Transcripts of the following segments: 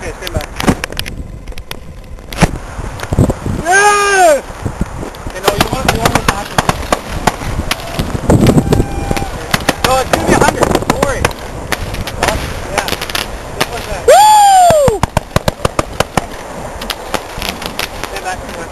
Okay, stand back. Yeah! Okay, no, you want to back. No, it's going to be 100. Don't worry. Yeah. Just like that. Woo! Stand back. Stand back.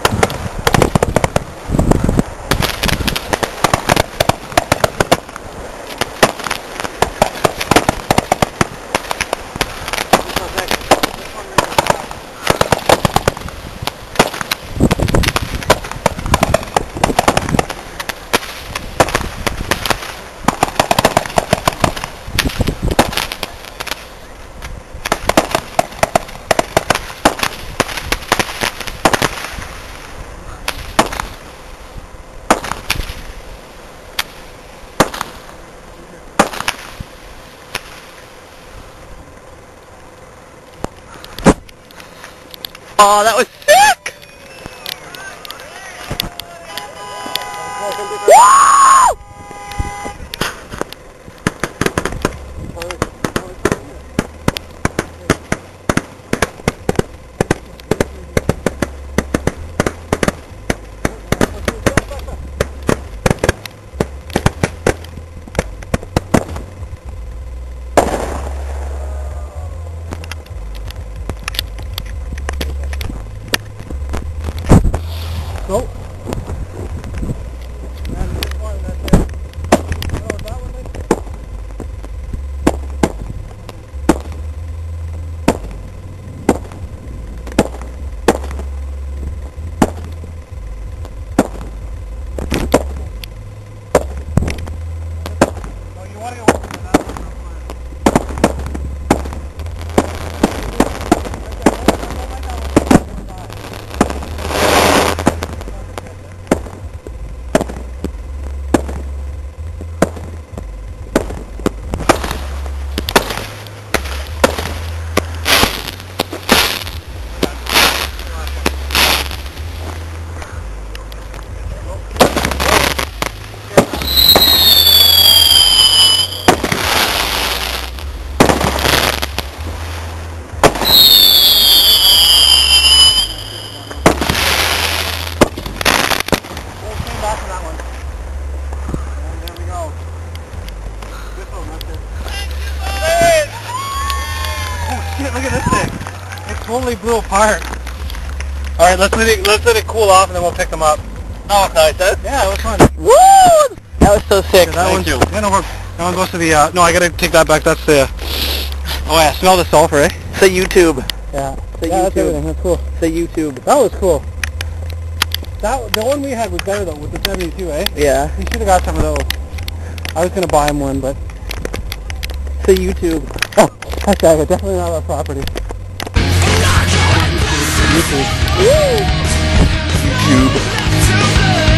Oh, that was sick! Woo! Go. Back on that one. And there we go. This one, that's it. Oh shit, look at this thing. It totally blew apart. Alright, let's let it cool off and then we'll pick them up. Oh, it's nice, huh? Yeah, it was fun. Woo! That was so sick. Yeah, that one goes to the, no, I gotta take that back, that's the, oh yeah, smell the sulfur, eh? It's a YouTube. Yeah. It's a Yeah, YouTube. that's everything, that's cool. It's a YouTube. That was cool. The one we had was better though, with the 72, eh? Yeah. We should have got some of those. I was gonna buy him one, but It's a YouTube. oh, that's definitely not our property. YouTube. YouTube.